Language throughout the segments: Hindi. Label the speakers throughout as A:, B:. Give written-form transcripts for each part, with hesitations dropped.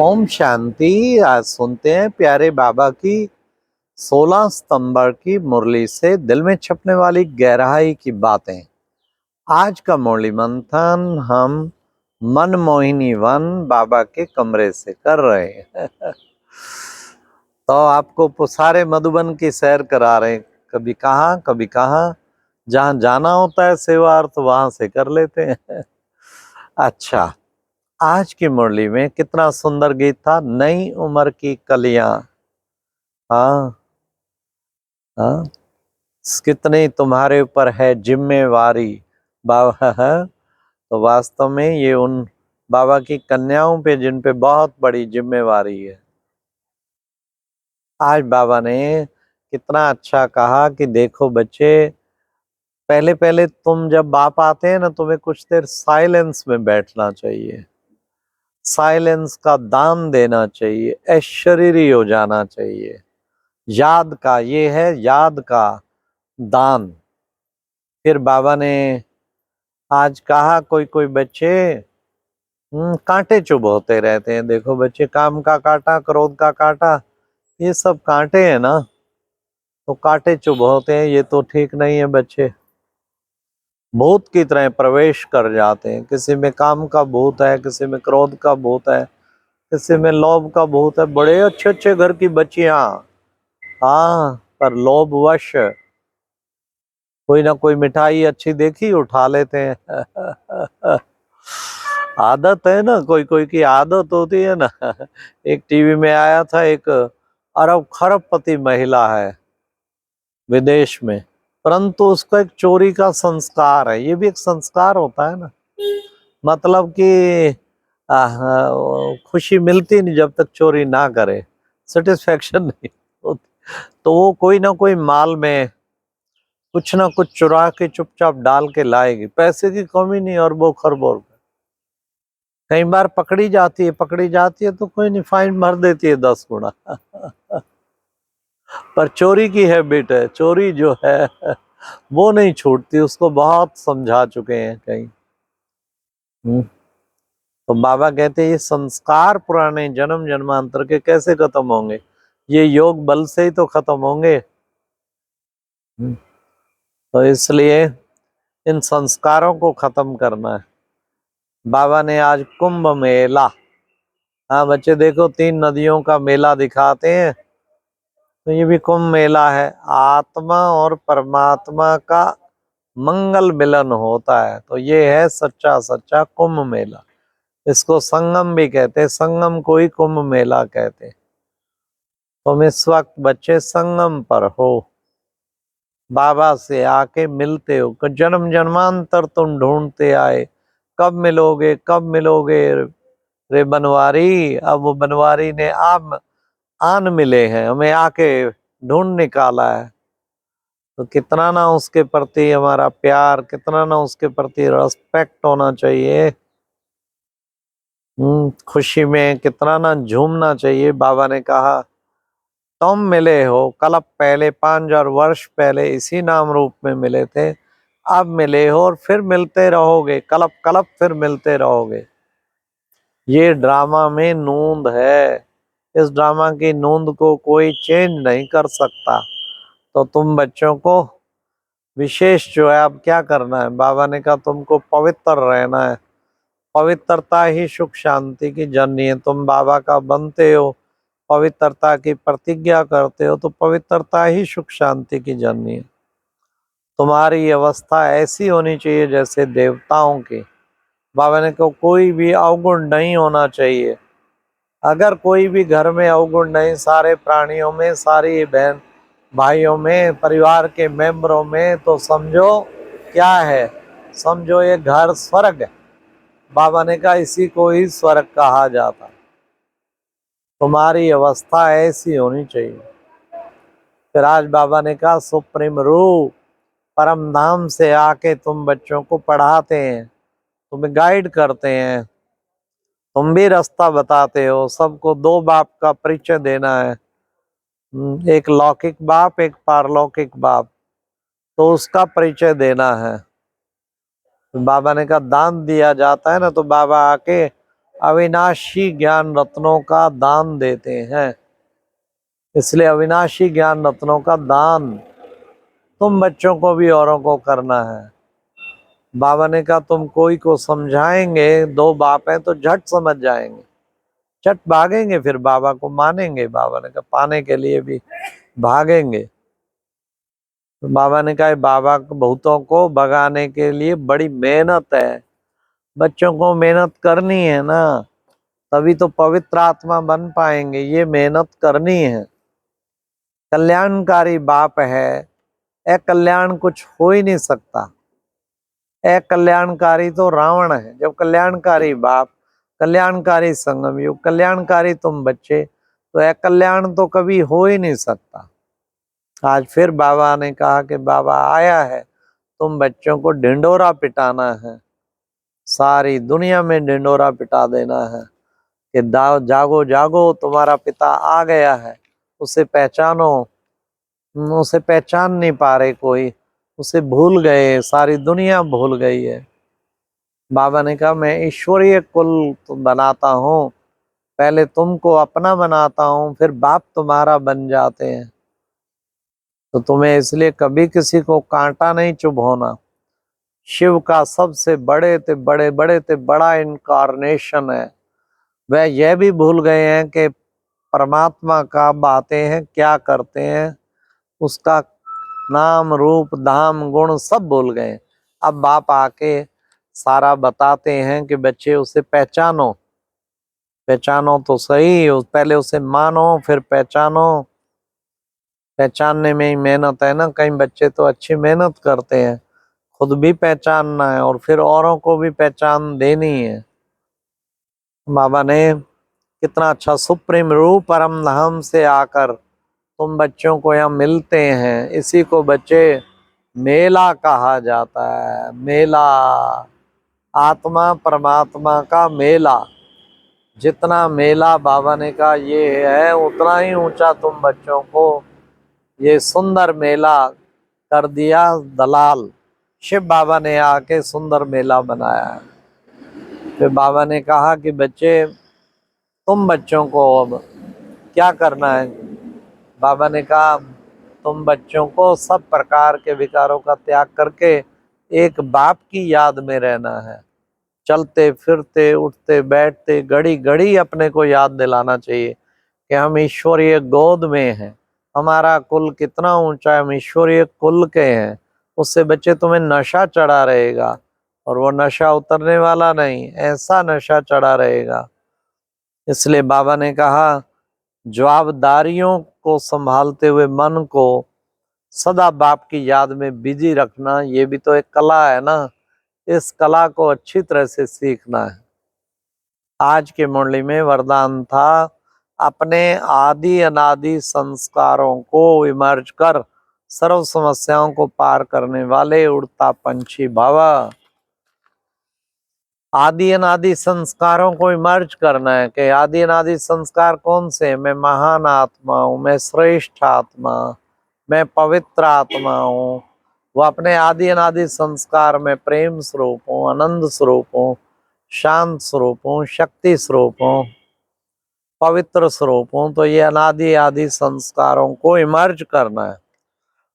A: ओम शांति। आज सुनते हैं प्यारे बाबा की 16 सितंबर की मुरली से दिल में छपने वाली गहराई की बातें। आज का मुरली मंथन हम मनमोहिनी वन बाबा के कमरे से कर रहे हैं। तो आपको सारे मधुबन की सैर करा रहे हैं, कभी कहाँ जहाँ जाना होता है सेवार्थ वहां से कर लेते हैं। अच्छा, आज की मुरली में कितना सुंदर गीत था, नई उम्र की कलियां। हाँ हाँ, कितनी तुम्हारे ऊपर है जिम्मेवारी बाबा है। तो वास्तव में ये उन बाबा की कन्याओं पे जिन पे बहुत बड़ी जिम्मेवारी है। आज बाबा ने कितना अच्छा कहा कि देखो बच्चे, पहले पहले तुम जब बाप आते हैं ना, तुम्हें कुछ देर साइलेंस में बैठना चाहिए, साइलेंस का दान देना चाहिए, अशरीरी हो जाना चाहिए। याद का, ये है याद का दान। फिर बाबा ने आज कहा कोई कोई बच्चे कांटे चुभोते रहते हैं। देखो बच्चे, काम का कांटा, क्रोध का कांटा, ये सब कांटे हैं ना, तो कांटे चुभोते हैं, ये तो ठीक नहीं है। बच्चे भूत की तरह प्रवेश कर जाते हैं। किसी में काम का भूत है, किसी में क्रोध का भूत है, किसी में लोभ का भूत है। बड़े अच्छे अच्छे घर की बच्चियां, हाँ, पर लोभवश कोई ना कोई मिठाई अच्छी देखी उठा लेते हैं। आदत है ना, कोई कोई की आदत होती है ना। एक टीवी में आया था, एक अरब खरबपति महिला है विदेश में, परंतु उसका एक चोरी का संस्कार है। ये भी एक संस्कार होता है ना, मतलब कि खुशी मिलती नहीं जब तक चोरी ना करे, सेटिस्फेक्शन नहीं होती। तो वो कोई ना कोई माल में कुछ ना कुछ चुरा के चुपचाप डाल के लाएगी, पैसे की कमी नहीं, और वो खरबोर। कई बार पकड़ी जाती है तो कोई नहीं, फाइन भर देती है 10 गुना। पर चोरी की हैबिट है, चोरी जो है वो नहीं छूटती, उसको बहुत समझा चुके हैं कहीं। तो बाबा कहते हैं ये संस्कार पुराने जन्म जन्मांतर के कैसे खत्म होंगे, ये योग बल से ही तो खत्म होंगे। तो इसलिए इन संस्कारों को खत्म करना है। बाबा ने आज कुंभ मेला, हाँ बच्चे देखो, 3 नदियों का मेला दिखाते हैं, तो ये भी कुंभ मेला है। आत्मा और परमात्मा का मंगल मिलन होता है, तो ये है सच्चा सच्चा कुंभ मेला। इसको संगम भी कहते हैं, संगम को ही कुंभ मेला कहते हैं। तुम इस वक्त बच्चे संगम पर हो, बाबा से आके मिलते हो। जन्म जन्मांतर तुम ढूंढते आए, कब मिलोगे कब मिलोगे रे बनवारी। अब वो बनवारी ने आप आन मिले हैं, हमें आके ढूंढ निकाला है। तो कितना ना उसके प्रति हमारा प्यार, कितना ना उसके प्रति रेस्पेक्ट होना चाहिए। खुशी में कितना ना झूमना चाहिए। बाबा ने कहा तुम मिले हो कल्प पहले, 5000 वर्ष पहले इसी नाम रूप में मिले थे, अब मिले हो और फिर मिलते रहोगे, कल्प कल्प फिर मिलते रहोगे। ये ड्रामा में नूंद है, इस ड्रामा की नूंद को कोई चेंज नहीं कर सकता। तो तुम बच्चों को विशेष जो है अब क्या करना है, बाबा ने कहा तुमको पवित्र रहना है। पवित्रता ही सुख शांति की जननी है। तुम बाबा का बनते हो, पवित्रता की प्रतिज्ञा करते हो, तो पवित्रता ही सुख शांति की जननी है। तुम्हारी अवस्था ऐसी होनी चाहिए जैसे देवताओं की। बाबा ने कहा कोई भी अवगुण नहीं होना चाहिए। अगर कोई भी घर में अवगुण नहीं, सारे प्राणियों में, सारी बहन भाइयों में, परिवार के मेंबरों में, तो समझो क्या है, समझो ये घर स्वर्ग है। बाबा ने कहा इसी को ही स्वर्ग कहा जाता। तुम्हारी अवस्था ऐसी होनी चाहिए। फिर आज बाबा ने कहा सुप्रीम रूप परम धाम से आके तुम बच्चों को पढ़ाते हैं, तुम्हें गाइड करते हैं, तुम भी रास्ता बताते हो। सबको 2 बाप का परिचय देना है, एक लौकिक बाप, एक पारलौकिक बाप, तो उसका परिचय देना है। तो बाबा ने कहा दान दिया जाता है ना, तो बाबा आके अविनाशी ज्ञान रत्नों का दान देते हैं। इसलिए अविनाशी ज्ञान रत्नों का दान तुम बच्चों को भी औरों को करना है। बाबा ने कहा तुम कोई को समझाएंगे, दो बाप हैं तो झट समझ जाएंगे, झट भागेंगे, फिर बाबा को मानेंगे। बाबा ने कहा पाने के लिए भी भागेंगे। तो बाबा ने कहा बाबा बहुतों को भगाने के लिए बड़ी मेहनत है, बच्चों को मेहनत करनी है ना, तभी तो पवित्र आत्मा बन पाएंगे, ये मेहनत करनी है। कल्याणकारी बाप है, अकल्याण कुछ हो ही नहीं सकता। अकल्याणकारी तो रावण है। जब कल्याणकारी बाप, कल्याणकारी संगम युग, कल्याणकारी तुम बच्चे, तो अकल्याण तो कभी हो ही नहीं सकता। आज फिर बाबा ने कहा कि बाबा आया है, तुम बच्चों को ढिंडोरा पिटाना है, सारी दुनिया में ढिंडोरा पिटा देना है कि जागो जागो, तुम्हारा पिता आ गया है, उसे पहचानो। उसे पहचान नहीं पा रहे कोई, उसे भूल गए, सारी दुनिया भूल गई है। बाबा ने कहा मैं ईश्वरीय कुल बनाता हूँ, पहले तुमको अपना बनाता हूँ, फिर बाप तुम्हारा बन जाते हैं। तो तुम्हें इसलिए कभी किसी को कांटा नहीं चुभोना। शिव का सबसे बड़े बड़ा इनकारनेशन है। वह यह भी भूल गए हैं कि परमात्मा का बातें हैं, क्या करते हैं, उसका नाम रूप धाम गुण सब भूल गए। अब बाप आके सारा बताते हैं कि बच्चे उसे पहचानो, पहचानो तो सही, पहले उसे मानो फिर पहचानो। पहचानने में ही मेहनत है ना। कई बच्चे तो अच्छी मेहनत करते हैं, खुद भी पहचानना है और फिर औरों को भी पहचान देनी है। बाबा ने कितना अच्छा सुप्रीम रूप परम धाम से आकर तुम बच्चों को यहाँ मिलते हैं, इसी को बच्चे मेला कहा जाता है। मेला, आत्मा परमात्मा का मेला। जितना मेला बाबा ने कहा ये है, उतना ही ऊंचा तुम बच्चों को ये सुंदर मेला कर दिया दलाल। शिव बाबा ने आके सुंदर मेला बनाया है। फिर बाबा ने कहा कि बच्चे तुम बच्चों को अब क्या करना है। बाबा ने कहा तुम बच्चों को सब प्रकार के विकारों का त्याग करके एक बाप की याद में रहना है। चलते फिरते उठते बैठते घड़ी घड़ी अपने को याद दिलाना चाहिए कि हम ईश्वरीय गोद में हैं, हमारा कुल कितना ऊंचा है, हम ईश्वरीय कुल के हैं। उससे बच्चे तुम्हें नशा चढ़ा रहेगा और वो नशा उतरने वाला नहीं, ऐसा नशा चढ़ा रहेगा। इसलिए बाबा ने कहा जवाबदारियों को संभालते हुए मन को सदा बाप की याद में बिजी रखना, ये भी तो एक कला है ना। इस कला को अच्छी तरह से सीखना है। आज के मुरली में वरदान था अपने आदि अनादि संस्कारों को विमर्श कर सर्व समस्याओं को पार करने वाले उड़ता पंछी भव। आदि अनादि संस्कारों को विमर्श करना है कि आदि अनादि संस्कार कौन से। मैं महान आत्मा हूँ, मैं श्रेष्ठ आत्मा, मैं पवित्र आत्मा हूँ। वो अपने आदि अनादि संस्कार में प्रेम स्वरूप हूँ, आनंद स्वरूप हूँ, शांत स्वरूप हूँ, शक्ति स्वरूप हूँ, पवित्र स्वरूप हूँ। तो ये अनादि आदि संस्कारों को इमर्ज करना है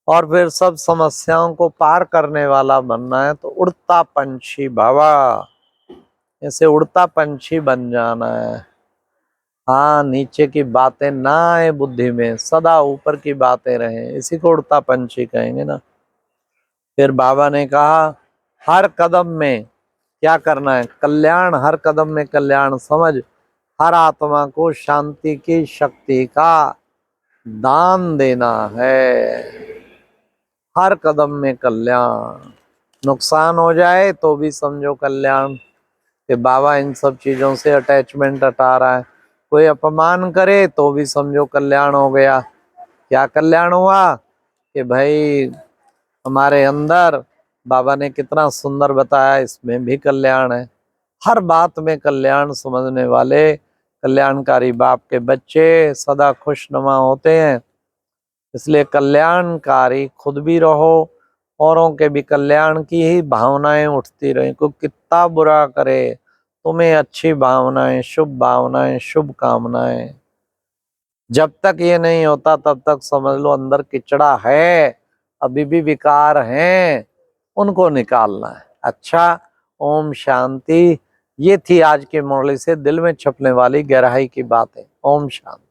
A: और फिर सब समस्याओं को पार करने वाला बनना है। तो उड़ता पंछी भवा, ऐसे उड़ता पंछी बन जाना है। हाँ, नीचे की बातें ना आए बुद्धि में, सदा ऊपर की बातें रहें, इसी को उड़ता पंछी कहेंगे ना। फिर बाबा ने कहा हर कदम में क्या करना है, कल्याण। हर कदम में कल्याण समझ, हर आत्मा को शांति की शक्ति का दान देना है। हर कदम में कल्याण, नुकसान हो जाए तो भी समझो कल्याण कि बाबा इन सब चीज़ों से अटैचमेंट हटा रहा है। कोई अपमान करे तो भी समझो कल्याण हो गया। क्या कल्याण हुआ कि भाई हमारे अंदर बाबा ने कितना सुंदर बताया, इसमें भी कल्याण है। हर बात में कल्याण समझने वाले कल्याणकारी बाप के बच्चे सदा खुशनुमा होते हैं। इसलिए कल्याणकारी खुद भी रहो, औरों के भी कल्याण की ही भावनाएं उठती रहें। कोई कितना बुरा करे तुम्हें अच्छी भावनाएं, शुभ भावनाएं, शुभ कामनाएं। जब तक ये नहीं होता तब तक समझ लो अंदर किचड़ा है, अभी भी विकार हैं, उनको निकालना है। अच्छा, ओम शांति। ये थी आज की मुरली से दिल में छपने वाली गहराई की बातें। ओम शांति।